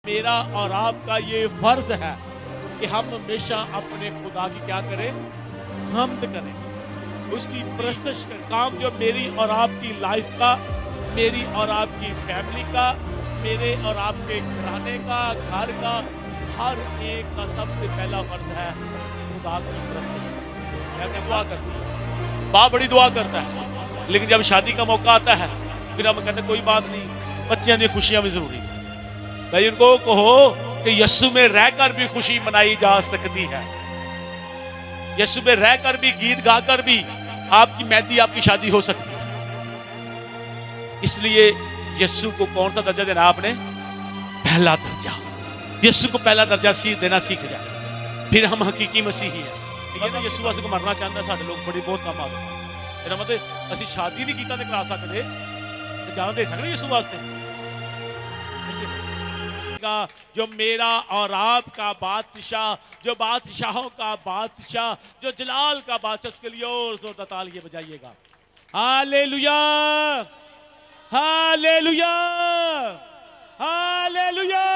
मेरा और आपका ये फर्ज है कि हम हमेशा अपने खुदा की क्या करें, हम्द करें, उसकी प्रस्तश करें। काम जो मेरी और आपकी लाइफ का, मेरी और आपकी फैमिली का, मेरे और आपके घराने का, घर का, हर एक का सबसे पहला फर्ज है खुदा की प्रस्तश करना। क्या दुआ करती है, बाप बड़ी दुआ करता है, लेकिन जब शादी का मौका आता है फिर हम कहते हैं कोई बात नहीं, बच्चियां दी खुशियां भी जरूरी है। भाई उनको कहो कि यीशु में रहकर भी खुशी मनाई जा सकती है, यीशु में रहकर भी, गीत गाकर भी आपकी मेहंदी, आपकी शादी हो सकती है। इसलिए यीशु को कौन सा दर्जा देना आपने, पहला दर्जा। यीशु को पहला दर्जा देना सीख जाए, फिर हम हकीकी मसीही हैं। ये ना यीशु वास्ते को मरना चाहता साडे लोग बड़ी बहुत कम आदत है। मतलब ਅਸੀਂ शादी नहीं कीता ते करा सकते, जान दे सकते यीशु वास्ते। जो मेरा और आपका बादशाह, जो बादशाहों का बादशाह, जो जलाल का बादशाह, उसके लिए और जोरदार तालियां बजाइएगा। Hallelujah, hallelujah, hallelujah.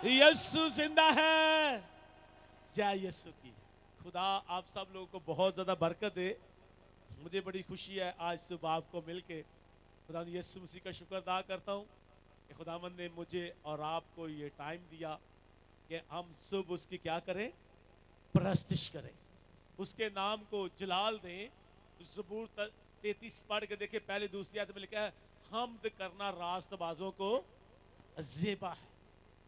यीशु जिंदा है, जय यीशु की। खुदा आप सब लोगों को बहुत ज्यादा बरकत दे। मुझे बड़ी खुशी है आज सुबह आपको मिलके। खुदा यीशु मसीह का शुक्र अदा करता हूँ कि खुदावंद ने मुझे और आपको ये टाइम दिया कि हम सुबह उसकी क्या करें, प्रस्तिश करें, उसके नाम को जलाल दें। ज़बूर 33 पढ़ के देखिए, पहले दूसरी आयत में लिखा है हम्द करना रास्तबाजों को ज़ेबा है,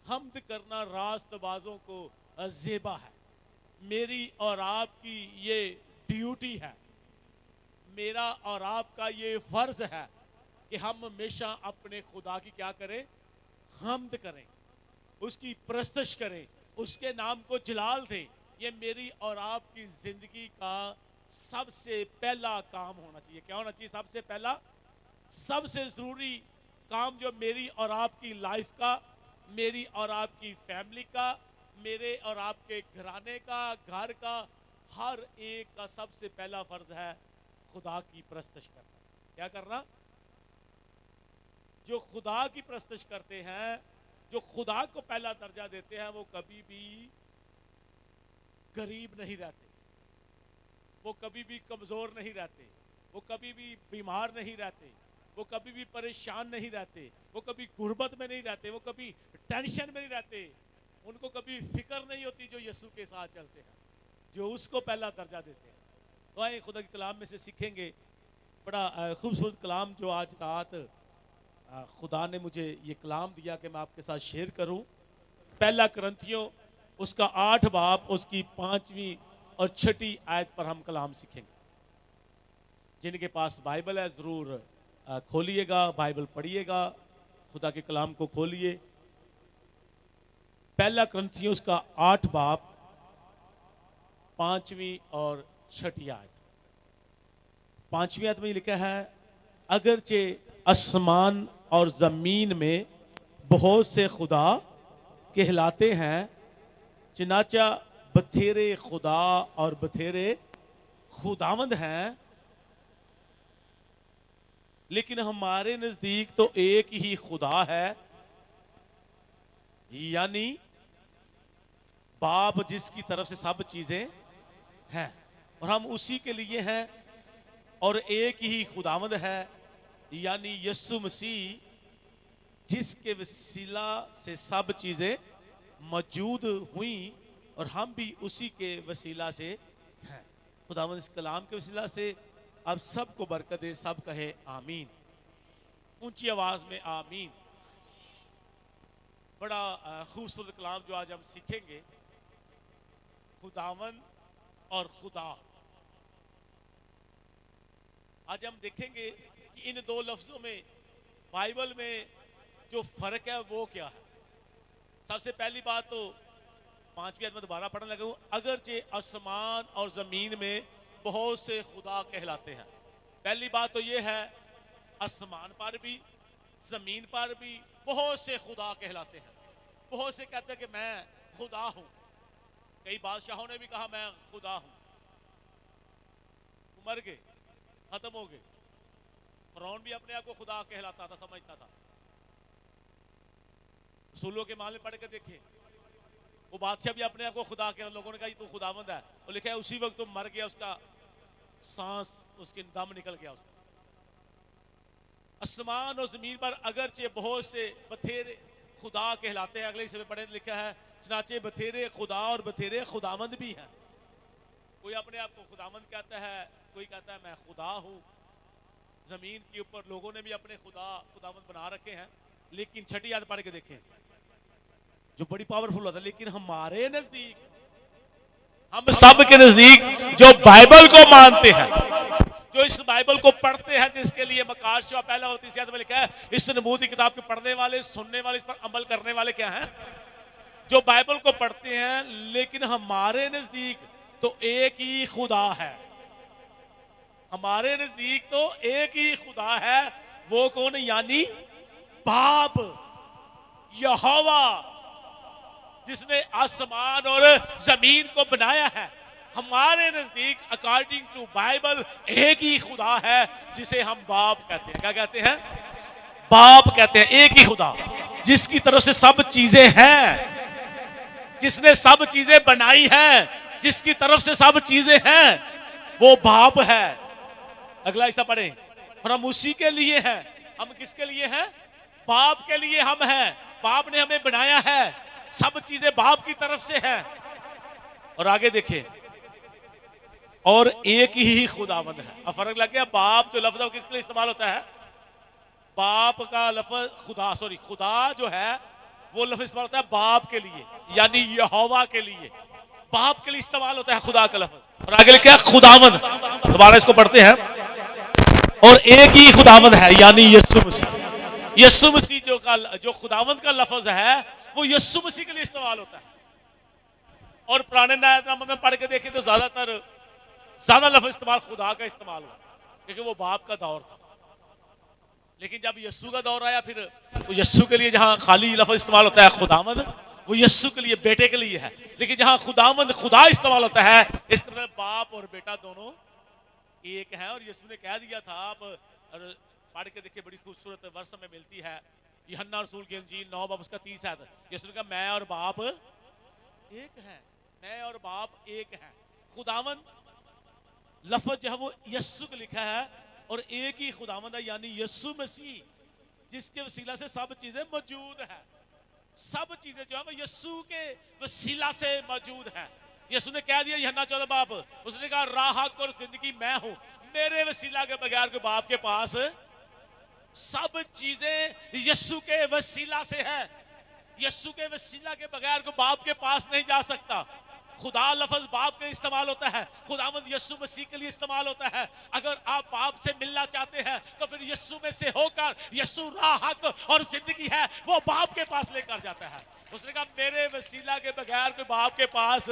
हम्द करना रास्तबाजों को ज़ेबा है। मेरी और आपकी ये ड्यूटी है, मेरा और आपका ये फर्ज है कि हम हमेशा अपने खुदा की क्या करें, हम्द करें, उसकी प्रस्तश करें, उसके नाम को जलाल दें। ये मेरी और आपकी जिंदगी का सबसे पहला काम होना चाहिए। क्या होना चाहिए? सबसे पहला, सबसे जरूरी काम जो मेरी और आपकी लाइफ का, मेरी और आपकी फैमिली का, मेरे और आपके घराने का, घर का, हर एक का सबसे पहला फर्ज है खुदा की प्रस्तश करना। क्या करना? जो खुदा की प्रस्तश करते हैं, जो खुदा को पहला दर्जा देते हैं, वो कभी भी गरीब नहीं रहते, वो कभी भी कमजोर नहीं रहते, वो कभी भी बीमार नहीं रहते, वो कभी भी परेशान नहीं रहते, वो कभी गुर्बत में नहीं रहते, वो कभी टेंशन में नहीं रहते, उनको कभी फिक्र नहीं होती। जो यीशु के साथ चलते हैं, जो उसको पहला दर्जा देते हैं। तो आए खुदा के कलाम में से सीखेंगे। बड़ा खूबसूरत कलाम जो आज रात खुदा ने मुझे ये कलाम दिया कि मैं आपके साथ शेयर करूं। पहला करंथियों उसका 8 बाब उसकी 5वीं और 6ठी आयत पर हम कलाम सीखेंगे। जिनके पास बाइबल है ज़रूर खोलिएगा, बाइबल पढ़िएगा, खुदा के कलाम को खोलिए। पहला करंथियों उसका 8 बाब 5वीं और 6ठी आयत। 5वीं आयत में लिखा है, अगरचे आसमान और जमीन में बहुत से खुदा कहलाते हैं, चनाचा बथेरे खुदा और बथेरे खुदावंद हैं, लेकिन हमारे नजदीक तो एक ही खुदा है, यानी बाप, जिसकी तरफ से सब चीजें हैं और हम उसी के लिए हैं। और एक ही खुदावंद है, यानी यीशु मसीह, जिसके वसीला से सब चीजें मौजूद हुई और हम भी उसी के वसीला से हैं। खुदावंद इस कलाम के वसीला से अब सबको बरकत दे। सब कहे आमीन, ऊंची आवाज में आमीन। बड़ा खूबसूरत कलाम जो आज हम सीखेंगे, खुदावंद और खुदा। आज हम देखेंगे कि इन दो लफ्जों में बाइबल में जो फर्क है वो क्या है। सबसे पहली बात तो 5वीं आयत में दोबारा पढ़ने लगा हूं, अगरचे आसमान और जमीन में बहुत से खुदा कहलाते हैं। पहली बात तो ये है, आसमान पर भी जमीन पर भी बहुत से खुदा कहलाते हैं। बहुत से कहते हैं कि मैं खुदा हूं। कई बादशाहों ने भी कहा मैं खुदा हूं, मर गए, खत्म हो गए। फिरौन भी अपने आप को खुदा कहलाता था, समझता था। रसूलों के मामले पढ़ के देखें, वो बादशाह भी अपने आप को खुदा कह, लोगों ने कहा तू खुदावंद है, और लिखा है उसी वक्त तो मर गया, उसका सांस, उसके दम निकल गया उसका। आसमान और जमीन पर अगरचे बहुत से बथेरे खुदा कहलाते हैं, अगले हिस्से में पढ़े लिखा है चनाचे बथेरे खुदा और बथेरे खुदावंद भी हैं। कोई अपने आप को खुदावंद कहता है, कोई कहता है मैं खुदा हूं। जमीन के ऊपर लोगों ने भी अपने खुदावंद बना रखे हैं। लेकिन छठी आयत पढ़ के देखें जो बड़ी पावरफुल होता है, लेकिन हमारे नजदीक, हम सब के नजदीक जो बाइबल को मानते हैं, जो इस बाइबल को पढ़ते हैं, जिसके लिए मकाशवा पहला होती है लिखा है इस नबूवती किताब के पढ़ने वाले, सुनने वाले, इस पर अमल करने वाले क्या हैं? जो बाइबल को पढ़ते हैं। लेकिन हमारे नजदीक तो एक ही खुदा है, हमारे नजदीक तो एक ही खुदा है। वो कौन? यानी बाप यहोवा, जिसने आसमान और जमीन को बनाया है। हमारे नजदीक अकॉर्डिंग टू बाइबल एक ही खुदा है, जिसे हम बाप कहते हैं। क्या कहते हैं? बाप कहते हैं। एक ही खुदा जिसकी तरफ से सब चीजें हैं, जिसने सब चीजें बनाई हैं, जिसकी तरफ से सब चीजें हैं, वो बाप है। अगला हिस्सा पढ़े। और हम उसी के लिए हैं। हम किसके लिए हैं? बाप के लिए हम हैं। बाप ने हमें बनाया है, सब चीजें बाप की तरफ से हैं। और आगे देखें, और एक ही खुदावंद है। अब फर्क लग गया। बाप जो लफ्ज किसके लिए इस्तेमाल होता है? बाप का लफ्ज खुदा, सॉरी खुदा जो है वो लफ्ज इस्तेमाल होता है बाप के लिए, यानी यहोवा के लिए। बाप के लिए इस्तेमाल होता है खुदा का लफ्ज। और आगे लिखा है खुदावंद। दोबारा इसको पढ़ते हैं। और एक ही खुदावंद है, यानी यीशु मसीह। यीशु मसीह जो खुदावंद का लफ्ज है वो यीशु मसीह के लिए इस्तेमाल होता है। और पुराने नामे में पढ़ के देखें तो ज्यादा लफ्ज इस्तेमाल खुदा का इस्तेमाल हुआ, क्योंकि वो बाप का दौर था। लेकिन जब यीशु का दौर आया, फिर यीशु के लिए जहां खाली लफ्ज इस्तेमाल होता है खुदावंद, वो यीशु के लिए, बेटे के लिए है। लेकिन जहां खुदावंद खुदा इस्तेमाल होता है, इसका मतलब बाप और बेटा दोनों एक है। और यीशु ने कह दिया था, आप पढ़ के देखिए, बड़ी खूबसूरत वर्ष में मिलती है यूहन्ना रसूल की इंजील 9 बाब उसका 30 है। यीशु ने कहा मैं और बाप एक है, मैं और बाप एक है। खुदावंद लफ्ज जो है वो यीशु को लिखा है, और एक ही खुदावंद है, यानी यीशु मसीह, जिसके वसीला से सब चीजें मौजूद है। सब चीजें जो है वो यीशु के वसीला से मौजूद है। यीशु ने कह दिया यूहन्ना 14 बाब, उसने कहा राह हक और जिंदगी मैं हूं, मेरे वसीला के बगैर कोई बाप के पास, सब चीजें यीशु के वसीला से है। यीशु के वसीला के बगैर कोई बाप के पास नहीं जा सकता। खुदा लफ्ज बाप के इस्तेमाल होता है, खुदावंद यीशु मसीह के लिए इस्तेमाल होता है। अगर आप बाप से मिलना चाहते हैं तो फिर यीशु में से होकर, यीशु राह हक और जिंदगी है, वो बाप के पास लेकर जाता है। उसने कहा मेरे वसीला के बगैर कोई बाप के पास,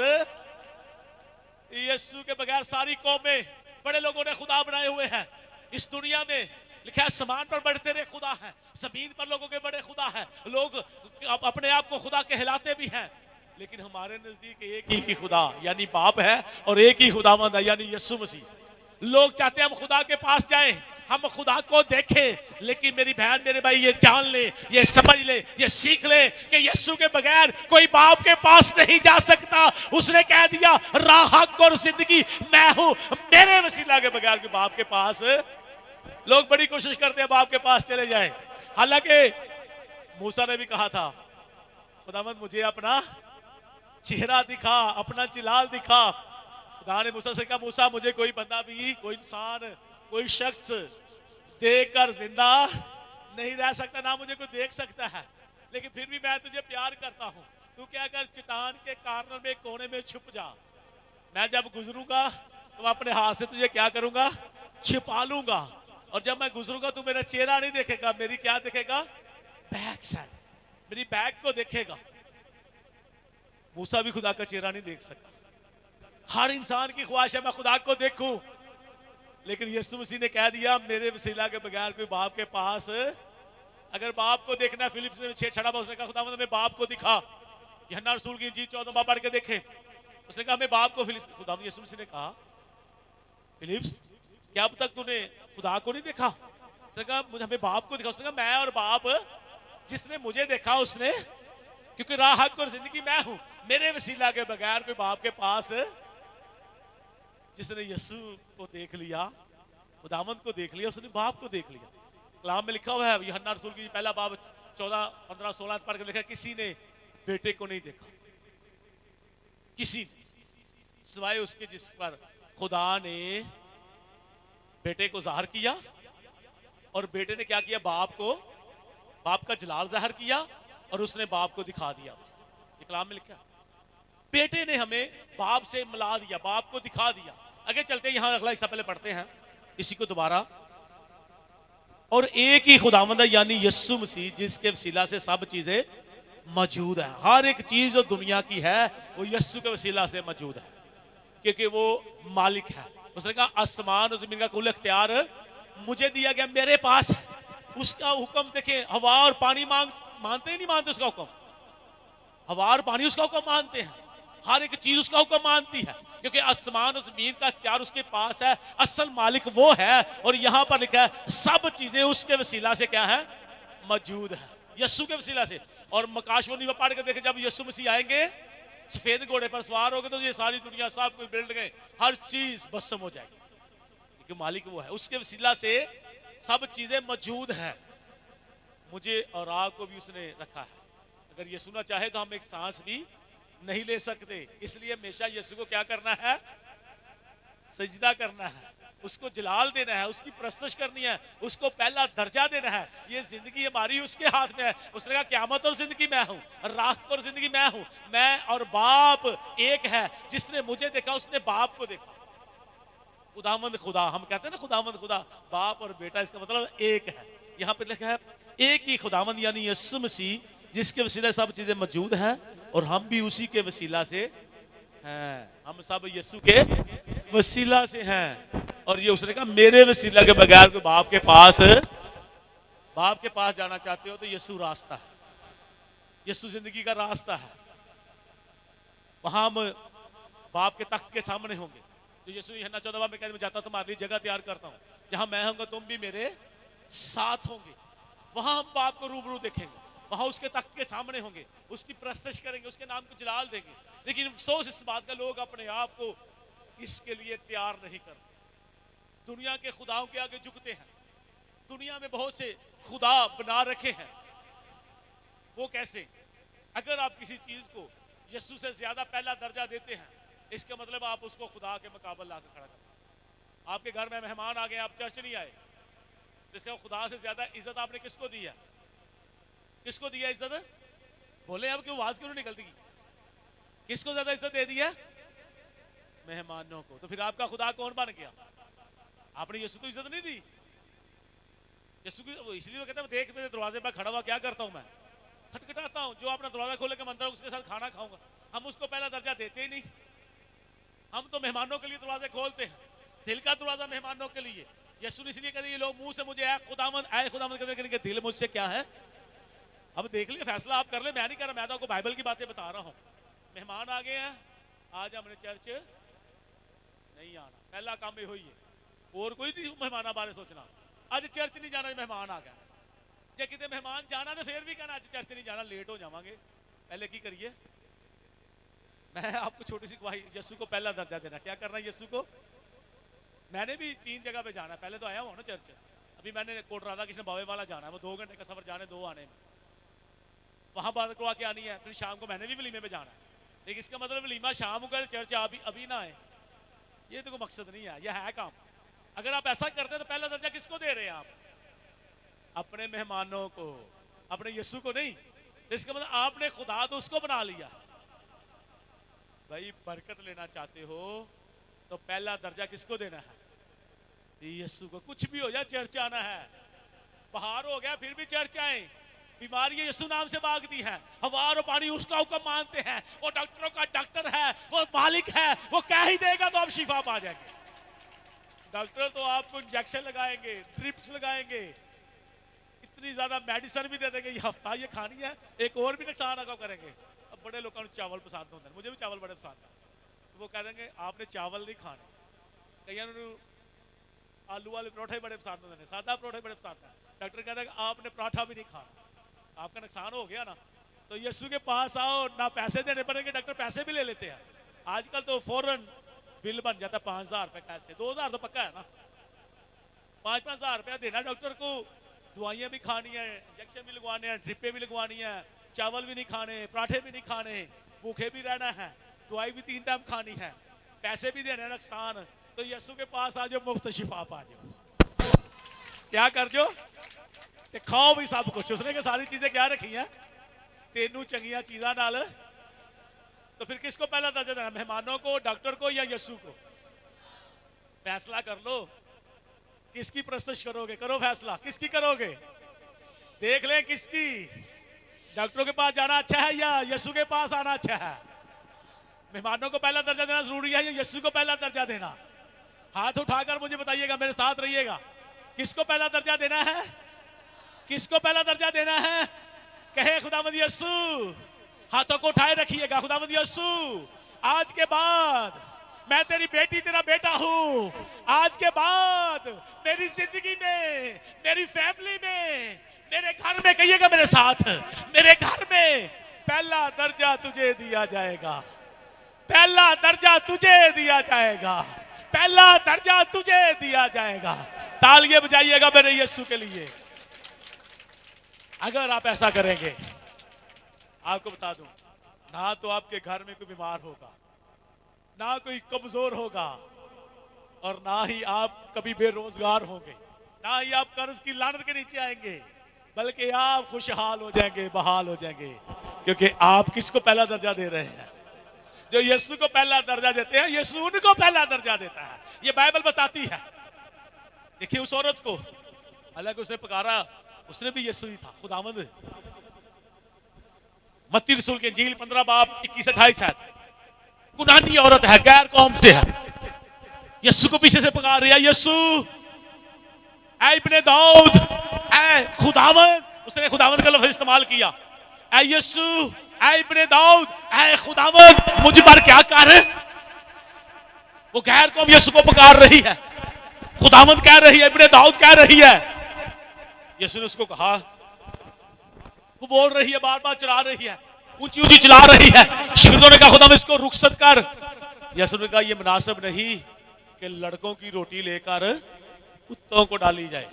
यीशु के बगैर सारी कौमें, बड़े लोगों ने खुदा बनाए हुए हैं इस दुनिया में। लिखा है आसमान पर बड़े तेरे खुदा है, जमीन पर लोगों के बड़े खुदा है। लोग अपने आप को खुदा कहलाते भी हैं, लेकिन हमारे नजदीक एक ही खुदा यानी बाप है, और एक ही खुदावंद है यानी यीशु मसीह। लोग चाहते हैं हम खुदा के पास जाएं, हम खुदा को देखें, लेकिन मेरी बहन मेरे भाई ये जान ले, ये समझ ले, ये सीख ले कि यीशु के बगैर कोई बाप के पास नहीं जा सकता। उसने कह दिया राह हक और जिंदगी मैं हूं, मेरे वसीला के बगैर कोई बाप के पास। लोग बड़ी कोशिश करते हैं बाप के पास चले जाएं, हालांकि मूसा ने भी कहा था खुदावंद मुझे अपना चेहरा दिखा, अपना चिलाल दिखा। खुदा ने मूसा से कहा मूसा मुझे कोई बंदा भी, कोई इंसान, कोई शख्स देखकर जिंदा नहीं रह सकता, ना मुझे कोई देख सकता है, लेकिन फिर भी मैं तुझे प्यार करता हूं। तू क्या कर, चट्टान के कॉर्नर में कोने में छुप जा, मैं जब गुजरूंगा तो मैं अपने हाथ से तुझे क्या करूंगा, छिपा लूंगा। और जब मैं गुजरूंगा तू मेरा चेहरा नहीं देखेगा, मेरी क्या देखेगा, बैक साइड, मेरी बैक को देखेगा। मूसा भी खुदा का चेहरा नहीं देख सकता। हर इंसान की ख्वाहिश है मैं खुदा को देखूं, लेकिन यीशु मसीह ने कह दिया मेरे वसीला के बगैर कोई बाप के पास, अगर बाप को देखना है, फिलिप्स ने 6:6 उसने कहा खुदा हमें बाप को दिखा। यूहन्ना रसूल की इंजील 14 बाब पढ़ के देखे, उसने कहा हमें बाप को, खुदा यीशु मसीह ने कहा फिलिप्स क्या अब तक तूने खुदा को नहीं देखा? उसने कहा मुझे, हमें बाप को दिखा। उसने कहा मैं और बाप, जिसने मुझे देखा उसने क्योंकि राह हक और जिंदगी मैं हूं, मेरे वसीला के बगैर कोई बाप के पास। जिसने यीशु को देख लिया, खुदावंद को देख लिया, उसने बाप को देख लिया। कलाम में लिखा हुआ है, यूहन्ना रसूल की पहला बाब 14, 15, 16 पढ़ के लिखा, किसी ने बेटे को नहीं देखा, किसी ने, सिवाय उसके जिस पर खुदा ने बेटे को जाहिर किया, और बेटे ने क्या किया, बाप का जलाल जाहिर किया, और उसने बाप को दिखा दिया। ये कलाम में लिखा है, बेटे ने हमें बाप से मिला दिया, बाप को दिखा दिया। आगे चलते हैं, यहां अगला हिस्सा पहले पढ़ते हैं इसी को दोबारा। और एक ही खुदावंद है, यानी यीशु मसीह, जिसके वसीला से सब चीजें मौजूद है। हर एक चीज जो दुनिया की है वो यीशु के वसीला से मौजूद है, क्योंकि वो मालिक है। उसने कहा आसमान और जमीन का कुल इख्तियार मुझे दिया गया, मेरे पास है। उसका हुक्म देखें, हवा और पानी मानते ही नहीं मानते उसका हुक्म, हवा और पानी उसका हुक्म मानते हैं, हर एक चीज उसका हुक्म मानती है, क्योंकि आसमान और जमीन का इख्तियार उसके पास है। असल मालिक वो है। और यहां पर लिखा है सब चीजें उसके वसीला से क्या है, मौजूद है, यीशु के वसीला से। और मकाशवानी में पढ़ के देखें, जब यीशु मसीह आएंगे सफेद घोड़े पर सवार होंगे, तो ये सारी दुनिया, सब कोई बिल्डिंगें, हर चीज भस्म हो जाएगी, क्योंकि मालिक वो है। उसके वसीला से सब चीजें मौजूद हैं। मुझे और आपको भी उसने रखा है। अगर यीशु ना चाहे तो हम एक सांस भी नहीं ले सकते। इसलिए हमेशा यीशु को क्या करना है, सजदा करना है, उसको जलाल देना है, उसकी प्रस्तुत करनी है, उसको पहला दर्जा देना है। ये जिंदगी हमारी उसके हाथ में है। उसने कहा क़यामत और जिंदगी मैं हूं, राख और जिंदगी मैं हूं, मैं और बाप एक है। जिसने मुझे देखा उसने बाप को देखा। खुदावंद खुदा, हम कहते हैं ना खुदावंद खुदा, बाप और बेटा, इसका मतलब एक है। यहां पर लिखा है एक ही खुदावंद, यानी यीशु मसीह, जिसके वसीले सब चीजें मौजूद हैं, और हम भी उसी के वसीला से हैं। हम सब यीशु के वसीला से हैं। और ये उसने कहा मेरे वसीला के बगैर कोई बाप के पास जाना चाहते हो तो यीशु रास्ता है, यीशु जिंदगी का रास्ता है। वहां हम बाप के तख्त के सामने होंगे। तो यीशु यूहन्ना 14 में कहते मैं जाता हूं तुम्हारे लिए जगह तैयार करता हूं, जहां मैं होऊंगा तुम भी मेरे साथ होंगे। वहां हम बाप को रूबरू देखेंगे, वहां उसके तख्त के सामने होंगे, उसकी प्रस्तुत करेंगे, उसके नाम को जलाल देंगे। लेकिन अफसोस इस बात का, लोग अपने आप को इसके लिए तैयार नहीं करते, दुनिया के खुदाओं के आगे झुकते हैं। दुनिया में बहुत से खुदा बना रखे हैं। वो कैसे? अगर आप किसी चीज को यीशु से ज्यादा पहला दर्जा देते हैं, इसका मतलब आप उसको खुदा के मुकाबले लाकर खड़ा करते हैं। आपके घर में मेहमान आ गए, आप चर्च नहीं आए, इसका खुदा से ज्यादा इज्जत आपने किसको दी है? किसको दिया इज्जत? बोले अब क्यों आवाज क्यों निकलती? किसको ज्यादा इज्जत दे दी है? मेहमानों को। तो फिर आपका खुदा कौन बन गया? आपने यीशु को इज्जत नहीं दी। यीशु की वो इसलिए वो कहता है देख मेरे दरवाजे पर खड़ा हुआ क्या करता हूं मैं, खटखटाता हूं, जो अपना दरवाजा खोले के मंदिर उसके साथ खाना खाऊंगा। हम उसको पहला दर्जा देते ही नहीं। हम तो मेहमानों के लिए दरवाजे खोलते हैं, दिल का दरवाजा मेहमानों के लिए। यीशु ने इसलिए कहते ये लोग मुंह से मुझे आए खुदावंद कहते दिल मुझसे क्या है। अब देख लिया, फैसला आप कर ले, मैं नहीं कर रहा, मैं तो आपको बाइबल की बातें बता रहा हूं। मेहमान आ गए हैं, आज हमने चर्च नहीं आना, पहला काम ये है। और कोई नहीं मेहमान बारे सोचना, आज चर्च नहीं जाना, मेहमान आ गया। जे कितने मेहमान जाना तो फिर भी कहना आज चर्च नहीं जाना, लेट हो जावांगे। पहले की करिए, मैं आपको छोटी सी गवाही, यीशु को पहला दर्जा देना। क्या करना यीशु को? मैंने भी 3 जगह पे जाना, पहले तो आया हूँ ना चर्च। अभी मैंने कोट राधा कृष्ण बावे वाला जाना है, वो 2 घंटे का सफर जाने 2 आने में, वहां बात करवा के आनी है। फिर शाम को मैंने भी वलीमे पे जाना है। लेकिन इसका मतलब वलीमा शाम को चर्च अभी ना आए, ये तो कोई मकसद नहीं है, यह है काम। अगर आप ऐसा करते हैं तो पहला दर्जा किसको दे रहे हैं आप? अपने मेहमानों को, अपने यीशु को नहीं। इसका मतलब आपने खुदा तो उसको बना लिया। भाई बरकत लेना चाहते हो तो पहला दर्जा किसको देना है? यीशु को। कुछ भी हो जाए चर्च आना है। बाहर हो गया फिर भी चर्च आए। बीमारियां यीशु नाम से भागती हैं, हवा और पानी उसका हुक्म मानते हैं। वो डॉक्टरों का डॉक्टर है, वो मालिक है, वो क्या ही देगा तो आप शिफा पा जाएंगे। डॉक्टर तो आपको इंजेक्शन लगाएंगे, ड्रिप्स लगाएंगे, इतनी ज्यादा मेडिसिन भी दे देंगे, ये हफ्ता ये खानी है, एक और भी नुकसान आपको करेंगे। अब बड़े लोगों को चावल पसंद होते हैं, मुझे भी चावल बड़े पसंद है, तो वो कह देंगे आपने चावल नहीं खाने। कई आलू वाले परोठे बड़े पसंद होते हैं, सादा परोठे बड़े पसंद है। डॉक्टर कहता है आपने पराठा भी नहीं खाना। आपका नुकसान हो गया ना। तो यीशु के पास आओ, ना पैसे देने पड़ेंगे, डॉक्टर पैसे भी ले लेते हैं आजकल तो, फौरन बिल बन जाता है 5,000 रुपए का, ऐसे 2,000 तो पक्का है ना, 5,000 रुपया देना डॉक्टर को, दवाइयां भी खानी है, इंजेक्शन भी लगवाने हैं, ड्रिपें भी लगवानी है, चावल भी नहीं खाने, पराठे भी नहीं खाने, भूखे भी रहना है, दवाई भी 3 टाइम खानी है, पैसे भी देने नुकसान। तो यीशु के पास आ जाओ, मुफ्त शिफा पा जाओ। क्या कर जो ते खाओ भी सब कुछ, उसने के सारी चीजें क्या रखी हैं, तेनू चंगिया चीजा नाल। तो फिर किसको पहला दर्जा देना, मेहमानों को, डॉक्टर को या यीशु को? फैसला कर लो, किसकी प्रस्तुत करोगे, करो फैसला, किसकी करोगे, देख लें किसकी। डॉक्टरों के पास जाना अच्छा है या यीशु के पास आना अच्छा है? मेहमानों को पहला दर्जा देना जरूरी है या यीशु को पहला दर्जा देना? हाथ उठाकर मुझे बताइएगा, मेरे साथ रहिएगा, किसको पहला दर्जा देना है, किसको पहला दर्जा देना है? कहे खुदावंद यीशु, हाथों को उठाए रखिएगा। खुदावंद यीशु, आज के बाद मैं तेरी बेटी तेरा बेटा हूं, आज के बाद मेरी जिंदगी में, मेरी फैमिली में, मेरे घर में, कहिएगा मेरे साथ, मेरे घर में पहला दर्जा तुझे दिया जाएगा, पहला दर्जा तुझे दिया जाएगा, पहला दर्जा तुझे दिया जाएगा। तालियां बजाइएगा मेरे यीशु के लिए। अगर आप ऐसा करेंगे, आपको बता दूं, ना तो आपके घर में कोई बीमार होगा, ना कोई कमजोर होगा, और ना ही आप कभी बेरोजगार होंगे, ना ही आप कर्ज की लानत के नीचे आएंगे, बल्कि आप खुशहाल हो जाएंगे, बहाल हो जाएंगे। क्योंकि आप किसको पहला दर्जा दे रहे हैं? जो यीशु को पहला दर्जा देते हैं, यीशु उनको पहला दर्जा देता है। ये बाइबल बताती है। देखिए उस औरत को, हालांकि उसने पुकारा, उसने भी यीशु ही था, खुदावंद। मत्ती रसूल की इंजील 15 बाब 21-28 है, गुनाहनी औरत है, गैर कौम से है, यीशु को पीछे से पुकार रही है, यीशु ऐ इब्ने दाऊद, ऐ खुदावंद, उसने खुदावंद का लफ्ज इस्तेमाल किया, ऐ यीशु, ऐ इब्ने दाऊद, ऐ खुदावंद, मुझ पर क्या कर। वो गैर कौम यीशु को पुकार रही है, खुदावंद कह रही है, इब्ने दाऊद कह रही है। यीशु ने उसको कहा, वो बोल रही है, बार बार चला रही है, ऊंची ऊंची चला रही है। शागिर्दों ने कहा, खुदा इसको रुखसत कर। यीशु ने कहा, यह मुनासिब नहीं कि लड़कों की रोटी लेकर कुत्तों को डाली जाए।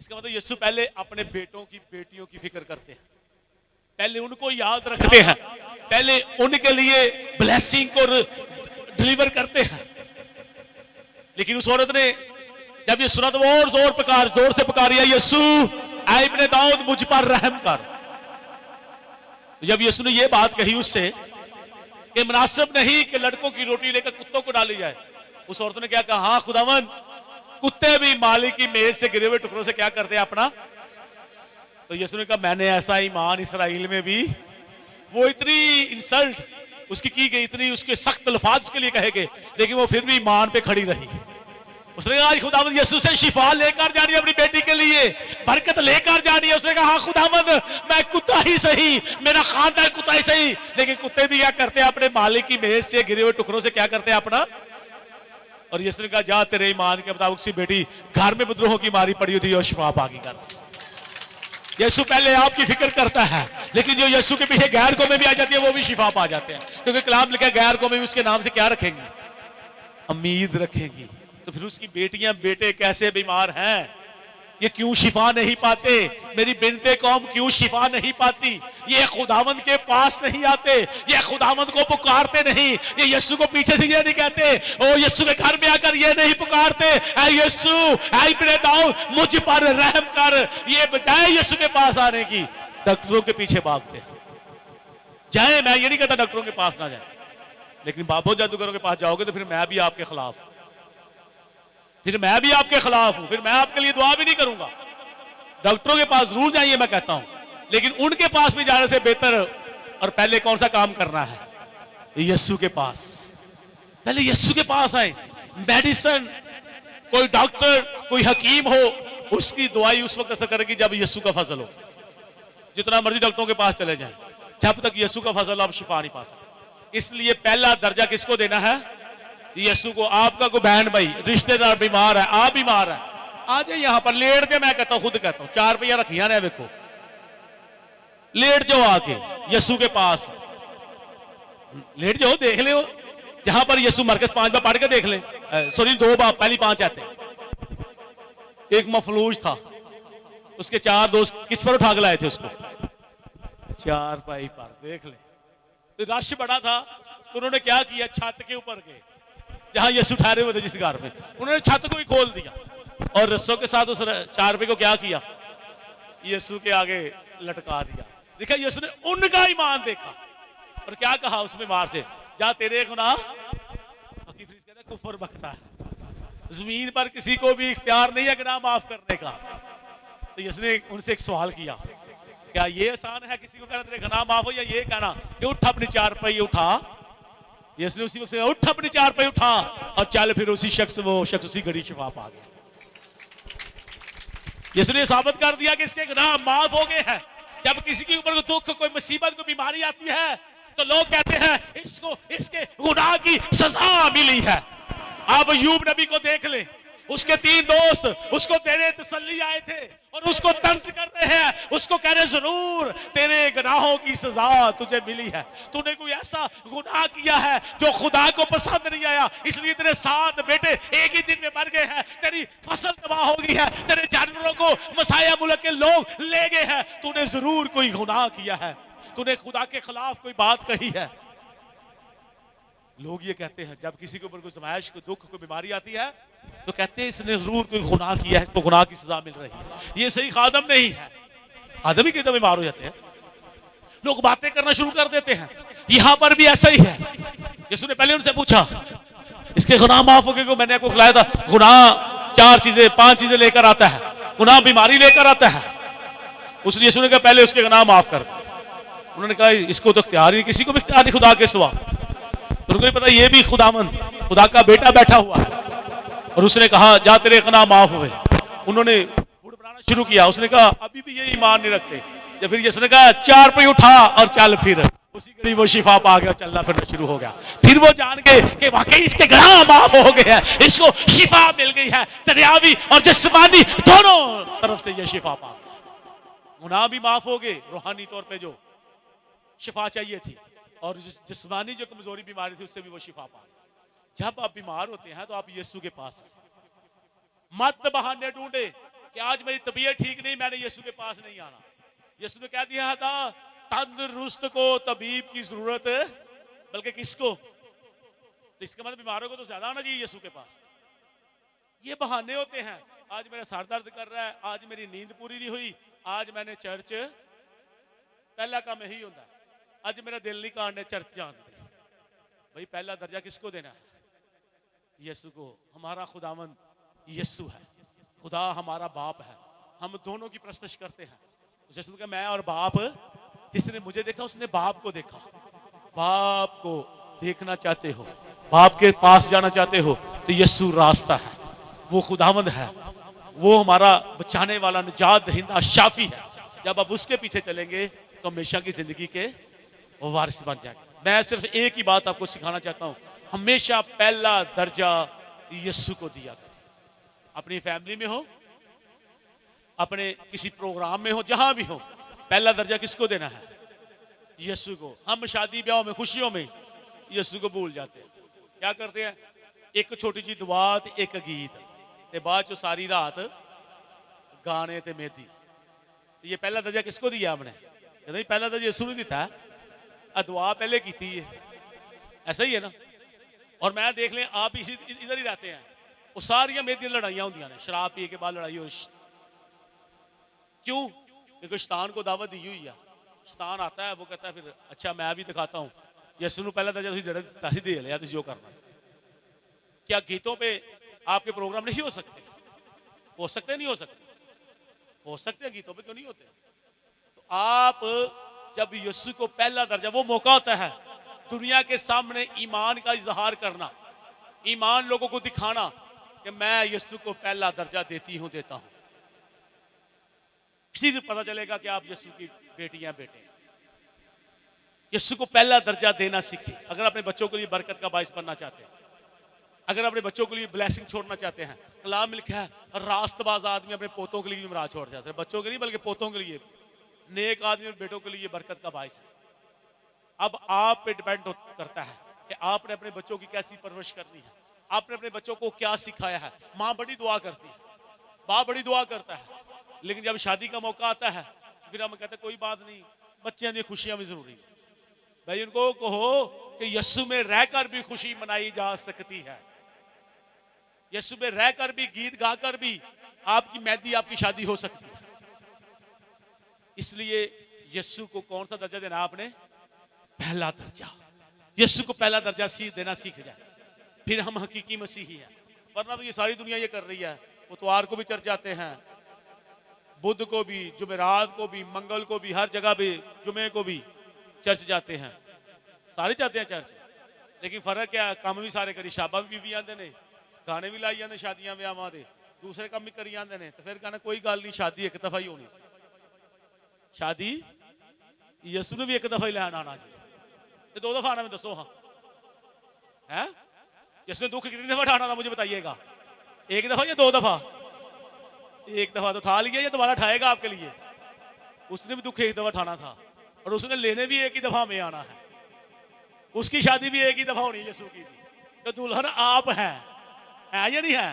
इसका मतलब यीशु पहले अपने बेटों की, बेटियों की फिक्र करते हैं, पहले उनको याद रखते हैं, पहले उनके लिए ब्लेसिंग को डिलीवर करते हैं। लेकिन उस औरत ने जब ये सुना तो वो और जोर से पुकारी, यीशु ऐ इब्ने दाऊद, मुझ पर रहम कर। जब यीशु ने ये बात कही उससे कि मुनासिब नहीं कि लड़कों की रोटी लेकर कुत्तों को डाली जाए, उस औरत ने क्या कहा, हाँ खुदावन, कुत्ते भी मालिक की मेज से गिरे हुए टुकड़ों से क्या करते हैं अपना। तो यीशु ने कहा, मैंने ऐसा ईमान इसराइल में भी, वो इतनी इंसल्ट उसकी की गई, इतनी उसके सख्त अल्फाज उसके लिए कहे गए, लेकिन वो फिर भी ईमान पे खड़ी रही। उसने कहा, आज खुदावंद यीशु से शिफा लेकर जानी है, अपनी बेटी के लिए बरकत लेकर जानी है। उसने कहा, हाँ खुदावंद, मैं कुत्ता ही सही, मेरा खानदान कुत्ता ही सही, लेकिन कुत्ते भी क्या करते हैं, अपने मालिक की मेज से गिरे हुए टुकड़ों से क्या करते हैं अपना। और यीशु ने कहा, जा तेरे ईमान के मुताबिक सी बेटी घर में विद्रोह की मारी पड़ी थी और शिफा पागी कर। यीशु पहले आपकी फिक्र करता है, लेकिन जो यीशु के पीछे गैर कौमें भी आ जाती है, वो भी शिफा पा जाते हैं, क्योंकि कलाम लिखा है, गैर कौमें भी उसके नाम से क्या रखेंगी, उम्मीद रखेंगी। तो फिर उसकी बेटियां बेटे कैसे बीमार हैं, ये क्यों शिफा नहीं पाते, मेरी बिनते कौम क्यों शिफा नहीं पाती, ये खुदावंद के पास नहीं आते, ये खुदावंद को पुकारते नहीं, ये यीशु को पीछे से ये नहीं कहते, ओ यीशु के घर में आकर ये नहीं पुकारते, ऐ यीशु, ऐ इब्ने दाऊद, मुझ पर रहम कर। ये बजाय यीशु के पास आने की डॉक्टरों के पीछे भागते। जाए, मैं ये नहीं कहता डॉक्टरों के पास ना जाए, लेकिन बाबू जादूगरों के पास जाओगे तो फिर मैं भी आपके खिलाफ, फिर मैं भी आपके खिलाफ हूं, फिर मैं आपके लिए दुआ भी नहीं करूंगा। डॉक्टरों के पास जरूर जाइए मैं कहता हूं, लेकिन उनके पास भी जाने से बेहतर और पहले कौन सा काम करना है, यीशु के पास। पहले यीशु के पास आए। मेडिसिन, कोई डॉक्टर, कोई हकीम हो, उसकी दवाई उस वक्त असर करेगी जब यीशु का फजल हो। जितना मर्जी डॉक्टरों के पास चले जाएं, जब तक यीशु का फजल आप शिफा नहीं पा सकते। इसलिए पहला दर्जा किसको देना है, यीशु को। आपका कोई बहन भाई रिश्तेदार बीमार है, आप बीमार है, आ जाए यहां पर लेट के, मैं कहता हूं, खुद कहता हूं, 4 रुपया रखिया ने, देखो लेट जाओ आके यीशु के पास, लेट जाओ, देख ले जहां पर यीशु मरकस 5 बार पढ़ के देख ले, सॉरी 2 बार, पहली 5 आते। एक मफलूज था, उसके 4 दोस्त किस पर उठा के लाए थे उसको? 4 पाई पर, देख ले। तो रश बड़ा था, तो उन्होंने क्या किया, छत के ऊपर गए जहां यीशु ठहरे हुए थे जिस घर में, उन्होंने छत को ही खोल दिया और रस्सों के साथ उस 4 रुपए को क्या किया, यीशु के आगे लटका दिया। देखा, यीशु ने उनका ईमान देखा और क्या कहा उसमें मार से, जा तेरे गुनाह, कहता है कुफर बकता है, जमीन पर किसी को भी इख्तियार नहीं है गुनाह माफ करने का। तो यीशु ने उनसे एक सवाल किया, क्या ये आसान है किसी को कहना तेरे गुनाह माफ हो, या ये कहना कि उठ अपनी 4 पहिए उठा। यीशु ने उसी वक्त से उठ अपनी 4 पहिए उठा और चल, फिर उसी शख्स उसी घड़ी शिफा पा गया। यीशु ने साबित कर दिया कि इसके गुनाह माफ हो गए हैं। जब किसी के ऊपर दुख, कोई मुसीबत, कोई बीमारी आती है तो लोग कहते हैं इसको इसके गुनाह की सजा मिली है। आप अय्यूब नबी को देख ले, उसके 3 दोस्त उसको देने तसल्ली आए थे और उसको तर्ज कर रहे हैं, उसको कह रहे जरूर तेरे गुनाहों की सजा तुझे मिली है, तूने कोई ऐसा गुनाह किया है जो खुदा को पसंद नहीं आया, इसलिए तेरे 7 बेटे एक ही दिन में मर गए हैं, तेरी फसल तबाह हो गई है, तेरे जानवरों को मसाया मुल्क के लोग ले गए हैं, तूने जरूर कोई गुनाह किया है, तूने खुदा के खिलाफ कोई बात कही है। लोग ये कहते हैं जब किसी के ऊपर कोई ज़माइश, कोई दुख, कोई बीमारी आती है तो कहते हैं इसने जरूर कोई गुनाह किया है, इसको गुनाह की सजा मिल रही है। ये सही खादम नहीं है, खादम ही कितने बीमार हो जाते हैं, लोग बातें करना शुरू कर देते हैं। यहां पर भी ऐसा ही है। यीशु ने पहले उनसे पूछा इसके गुनाह माफ हो गए, मैंने आपको खिलाया था, गुनाह 4 चीजें 5 चीजें लेकर आता है, गुनाह बीमारी लेकर आता है। उस यीशु ने कहा पहले उसके गुनाह माफ कर दे। उन्होंने कहा इसको तो इख्तियार ही, किसी को भी इख्तियार नहीं खुदा के सिवा। उनको नहीं पता ये भी खुदामंद, खुदा का बेटा बैठा हुआ है। और उसने कहा जा तेरे गुनाह माफ हुए। उन्होंने गुड़ बनाना शुरू किया, उसने कहा अभी भी ये ईमान नहीं रखते। जब फिर यीशु ने कहा 4 पे उठा और चल, फिर उसी घड़ी वो शिफा पा गया, चलना फिरना शुरू हो गया। फिर वो जान गए कि वाकई इसके गुनाह माफ हो गए हैं, इसको शिफा मिल गई है, दुनियावी और जिस्मानी दोनों तरफ से ये शिफा पा गया। गुनाह भी माफ हो गए, रूहानी तौर पे जो शिफा चाहिए थी, और जिस्मानी जो कमजोरी बीमारी थी उससे भी वो शिफा पा गए। जब आप बीमार होते हैं तो आप यीशु के पास आए, मत बहाने ढूंढे कि आज मेरी तबीयत ठीक नहीं, मैंने यीशु के पास नहीं आना। यीशु ने कह दिया था तंदुरुस्त को तबीब की जरूरत, बल्कि किसको, तो इसका मतलब बीमारों को तो ज्यादा आना चाहिए यीशु के पास। ये बहाने होते हैं, आज मेरा सर दर्द कर रहा है, आज मेरी नींद पूरी नहीं हुई, आज मैंने चर्च, पहला काम यही होता है, आज मेरा दिल नहीं काटने चर्च जानते। भाई पहला दर्जा किसको देना है? यीशु को। हमारा खुदावंद यीशु है, खुदा हमारा बाप है, हम दोनों की प्रस्तश करते हैं। यीशु का मैं और बाप, जिसने मुझे देखा उसने बाप को देखा। बाप को देखना चाहते हो, बाप के पास जाना चाहते हो, तो यीशु रास्ता है, वो खुदावंद है, वो हमारा बचाने वाला, निजात दहिंदा, शाफी है। जब आप उसके पीछे चलेंगे तो हमेशा की जिंदगी के वो वारिस बन जाएंगे। मैं सिर्फ एक ही बात आपको सिखाना चाहता हूं, हमेशा पहला दर्जा यीशु को दिया करें। अपनी फैमिली में हो, अपने किसी प्रोग्राम में हो, जहां भी हो, पहला दर्जा किसको देना है? यीशु को। हम शादी ब्याह में, खुशियों में यीशु को भूल जाते हैं। क्या करते हैं? एक छोटी जी दुआ, एक गीत, ते बाद जो सारी रात गाने ते मेहंदी। ये पहला दर्जा किसको दिया हमने? नहीं, पहला दर्जा यीशु ने दिता है, दुआ पहले की थी। ऐसा ही है ना। और मैं देख लें आप इधर ही रहते हैं, वो सारियां मेरी लड़ाइयां होंगी ने, शराब पी के बाद लड़ाई हो। क्यों? क्योंकि शैतान को दावत दी हुई है। शैतान आता है, वो कहता है फिर अच्छा मैं भी दिखाता हूं, यीशु ने पहला दर्जा तुसीं दे लिया, तुसीं जो करना। क्या गीतों पे आपके प्रोग्राम नहीं हो सकते? हो सकते नहीं हो सकते? हो सकते हैं, गीतों पे क्यों नहीं होते? तो आप जब यीशु को पहला दर्जा, वो मौका होता है दुनिया के सामने ईमान का इजहार करना, ईमान लोगों को दिखाना कि मैं यीशु को पहला दर्जा देती हूं, देता हूं। फिर पता चलेगा कि आप यीशु की बेटियां बेटे। यीशु को पहला दर्जा देना सीखें। अगर अपने बच्चों के लिए बरकत का बाइस बनना चाहते हैं, अगर अपने बच्चों के लिए ब्लेसिंग छोड़ना चाहते हैं, कलाम में लिखा है रास्तबाज आदमी अपने पोतों के लिए भी मरा छोड़ जाते हैं। बच्चों के लिए बल्कि पोतों के लिए नेक आदमी और बेटों के लिए बरकत का बायस है। अब आप पे डिपेंड करता है कि आपने अपने बच्चों की कैसी परवरिश करनी है, आपने अपने बच्चों को क्या सिखाया है। माँ बड़ी दुआ करती है, बाप बड़ी दुआ करता है, लेकिन जब शादी का मौका आता है फिर हम कहते हैं कोई बात नहीं, बच्चियां दी खुशियां भी जरूरी है। भाई उनको कहो कि यस्सु में रहकर भी खुशी मनाई जा सकती है, यस्सु में रहकर भी, गीत गाकर भी आपकी मेहंदी, आपकी शादी हो सकती है। इसलिए यस्सु को कौन सा दर्जा देना आपने? पहला दर्जा। यस्सु को पहला दर्जा देना सीख जाए, फिर हम हकीकी मसीही हैं। वरना तो ये सारी दुनिया ये कर रही है, उतवार को भी चर्च जाते हैं, बुध को भी, जुमेरात को भी, मंगल को भी, हर जगह भी, जुमे को भी चर्च जाते हैं, सारे जाते हैं चर्च। लेकिन फर्क क्या है? काम भी सारे करी, शाबा भी आते ने, गाने भी लाई जाते शादियां ब्याहां दे, दूसरे काम भी करी जाते हैं। तो फिर कहना कोई गल नहीं, शादी एक दफा ही होनी सी। शादी यस्सु ने भी एक दफा ही लैन आना जी, तो दो दफा आना में दसो हाँ है? यस्सु ने दुख कितनी दफा उठाना था मुझे बताइएगा? एक दफा या दो दफा? एक दफा तो उठा लिया, या दोबारा उठाएगा आपके लिए? उसने भी दुख एक दफा उठाना था, और उसने लेने भी एक ही दफा में आना है। उसकी शादी भी एक ही दफा होनी है यीशु की भी। तो दुल्हन आप है या नहीं है?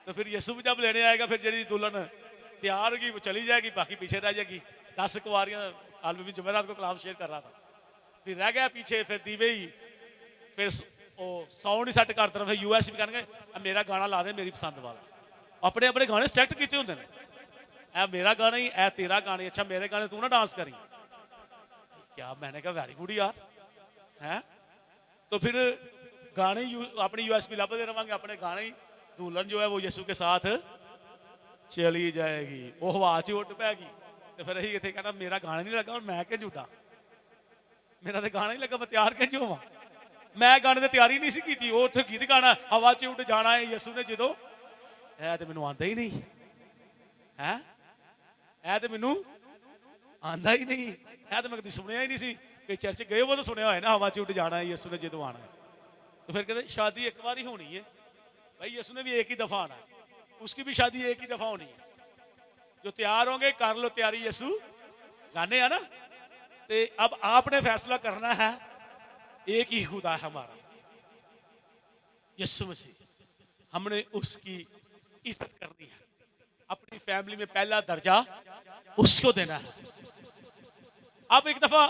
तो फिर यीशु भी जब लेने आएगा, फिर जी दुल्हन तैयार होगी वो चली जाएगी, बाकी पीछे रह जाएगी। 10 कुंवारियां, आज भी जुमेरात को कलाम शेयर कर रहा था, फिर रह गया पीछे, फिर दीवे ही, फिर साउंड ही सैट कर तरफ यूएस भी कहने मेरा गाना ला दे मेरी पसंद वाला। अपने अपने गाने सिलेक्ट किए होंगे ने, ऐ मेरा गाना ही, ऐ तेरा गाना ही, अच्छा मेरे गाने तू ना डांस करी। क्या? मैंने कहा वेरी गुड यार है। तो फिर गाने अपनी यूएसपी लभते रवांगे, अपने गाने ही। दुल्हन जो है वो यीशु के साथ चली जाएगी, वो हवा च उठ पैगी। तो फिर अं इतने कहना मेरा गाना नहीं लगा और मैं क्या झूठा, मेरा तो गाना ही लगा, मैं तैयार कैं होवां? मैं गाने की तैयारी नहीं सी की, वो उत्थे गीत गाना हवा च उठ जाना है यीशु ने जो, है तो मैनू आंदा ही नहीं है, तो मैनू आंदा ही नहीं है, तो मैं कभी सुनिया ही नहीं सी। कि चर्च गए वो तो सुनिया है ना, हवा च उठ जाना है यीशु ने जो आना है। तो फिर कहते शादी एक बार ही होनी है भाई, यीशु ने भी एक ही दफा आना है, उसकी भी शादी एक ही दफा होनी है। जो तैयार होंगे कर लो तैयारी, यीशु गाने है ना। तो अब आपने फैसला करना है, एक ही खुदा है हमारा यीशु मसीह, हमने उसकी इज्जत करनी है, अपनी फैमिली में पहला दर्जा उसको देना है। अब एक दफा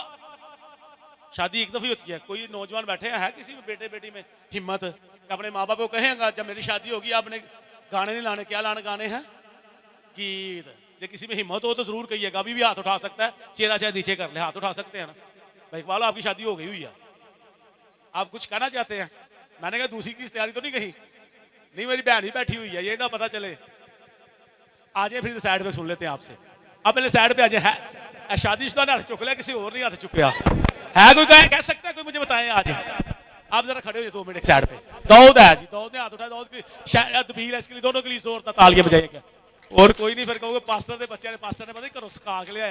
शादी एक दफा ही होती है। कोई नौजवान बैठे हैं किसी भी बेटे बेटी में हिम्मत अपने माँ बाप को कहेगा जब मेरी शादी होगी आपने गाने नहीं लाने? क्या लाने? गाने हैं, गीत। जो किसी में हिम्मत हो तो जरूर कहिएगा, अभी भी हाथ उठा सकता है, चेहरा चाहे नीचे कर ले, हाथ उठा सकते हैं ना भाई। इकबाल आपकी शादी हो गई हुई है, आप कुछ कहना चाहते हैं? मैंने कहा दूसरी की तैयारी तो नहीं कही? नहीं, मेरी बहन ही बैठी हुई है, ये ना पता चले। आ जाए फिर साइड पे सुन लेते हैं आपसे। अब पहले साइड पे आ जाए। है शादीशुदा ने हाथ चुक लिया, किसी और नहीं हाथ चुकया है? कोई कह सकता है? कोई मुझे बताएं आज। आप जरा खड़े हो जाए 2 मिनट साइड पे। दाऊद है जी, दाऊद ने हाथ उठाया, दाऊद की तबीर है, इसके लिए दोनों के लिए जोर तालियां बजाइएगा। और कोई नहीं, फिर कहोगे पास्टर के बच्चे ने, पास्टर ने पता नहीं घरों सिखा के लिया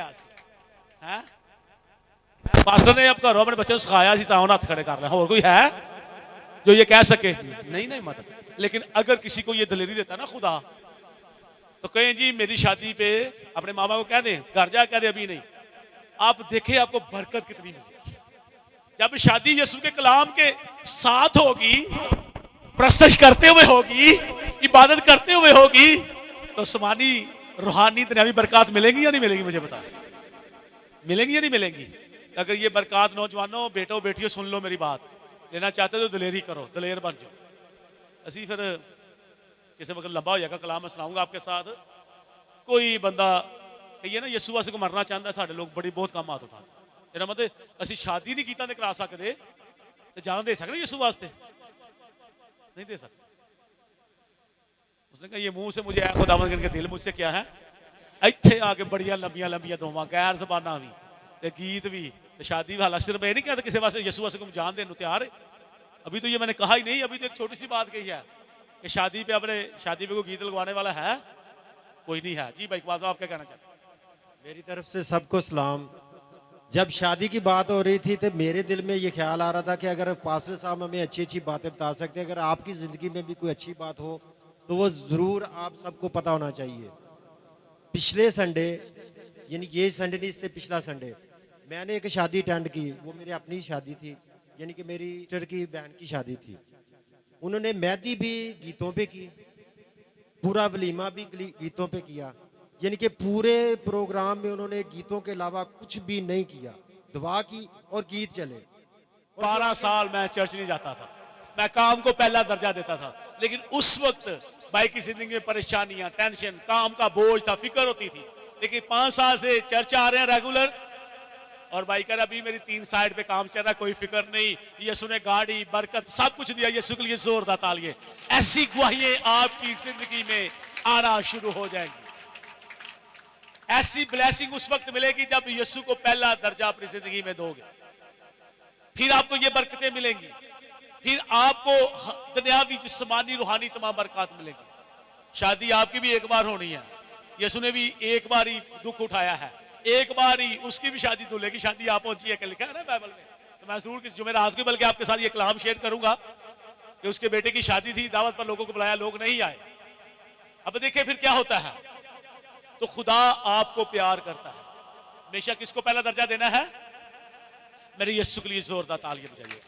है, पास्टर ने अब घरों अपने बच्चे को सिखाया हाथ खड़े कर रहे। और कोई है जो ये कह सके? नहीं मतलब। लेकिन अगर किसी को ये दलेरी देता ना खुदा, तो कहें जी मेरी शादी पे अपने माँ बाप को कह दें, घर जा कह दे अभी नहीं, आप देखें आपको बरकत कितनी मिलेगी। जब शादी यीशु के कलाम के साथ होगी, प्रस्तश करते हुए होगी, इबादत करते हुए होगी, तो आसमानी रूहानी दुनियावी बरकत मिलेंगी या नहीं मिलेगी? मुझे बता, मिलेंगी या नहीं मिलेंगी? अगर ये बरकत नौजवानों, बेटो बेटियों सुन लो मेरी बात, लेना चाहते तो दलेरी करो, दलेर बन जाओ। असी फिर किसी वक्त लंबा हो जाएगा कलाम, मैं सुनाऊंगा आपके साथ। कोई बंदा कहिए ना यीशु वास्ते को मरना चाहता है, साढ़े लोग बड़ी बहुत कम हाथ उठा। तेरा मतलब असी शादी नहीं कीता करा सकते, तो जान दे सकते यीशु वास्ते? नहीं दे सकते। उसने कहा ये मुंह से मुझे खुदावंद करके दिल मुझसे क्या है? इत्थे आके बड़िया लंबिया लंबिया दोवां, गैर जबाना भी, गीत भी, शादी भी। हालांकि सिर्फ ये नहीं कहता किसी वास्ते यीशु वास्ते को जान देने तैयार है। अभी तो ये मैंने कहा ही नहीं, अभी तो एक छोटी सी बात कही है कि शादी पे, अपने शादी पे कोई गीत लगवाने वाला है? कोई नहीं है। जी भाई इकबाल साहब, आप क्या कहना चाहते हैं? मेरी तरफ से सबको सलाम। जब शादी की बात हो रही थी तो मेरे दिल में ये ख्याल आ रहा था कि अगर पास्टर साहब हमें अच्छी अच्छी बातें बता सकते हैं, अगर आपकी ज़िंदगी में भी कोई अच्छी बात हो तो वो ज़रूर आप सबको पता होना चाहिए। पिछले संडे यानी ये संडे नहीं, इससे पिछला संडे मैंने एक शादी अटेंड की। वो मेरी अपनी शादी थी, यानी कि मेरी सिस्टर की बहन की शादी थी। उन्होंने मेहंदी भी गीतों पे की, पूरा वलीमा भी गीतों पे किया, यानी कि पूरे प्रोग्राम में उन्होंने गीतों के अलावा कुछ भी नहीं किया। दुआ की और गीत चले। 12 साल मैं चर्च नहीं जाता था, मैं काम को पहला दर्जा देता था, लेकिन उस वक्त भाई की जिंदगी में परेशानियां, टेंशन, काम का बोझ था, फिक्र होती थी। लेकिन 5 साल से चर्च आ रहे हैं रेगुलर, और भाई कह रहा अभी मेरी 3 साइड पे काम चल रहा है, कोई फिक्र नहीं। यीशु ने गाड़ी, बरकत, सब कुछ दिया। यीशु के लिए जोरदार तालियां। ऐसी गवाहियां आपकी जिंदगी में आना शुरू हो जाएंगी। ऐसी ब्लेसिंग उस वक्त मिलेगी जब यीशु को पहला दर्जा अपनी जिंदगी में दोगे। फिर आपको ये बरकतें मिलेंगी, फिर आपको दुनियावी, जिस्मानी, रूहानी तमाम बरकत मिलेंगी। शादी आपकी भी एक बार होनी है। यीशु ने भी एक बार ही दुख उठाया है, एक बार ही उसकी भी शादी दूल्हे की शादी आप पहुंची है, लिखा है ना बाइबल में। तो मैं जरूर किस जुमेरात को बल्कि आपके साथ ये कलाम शेयर करूंगा कि उसके बेटे की शादी थी, दावत पर लोगों को बुलाया, लोग नहीं आए। अब देखिए फिर क्या होता है। तो खुदा आपको प्यार करता है। हमेशा किसको पहला दर्जा देना है? मेरे यीशु के लिए जोरदार तालियां बजाइए।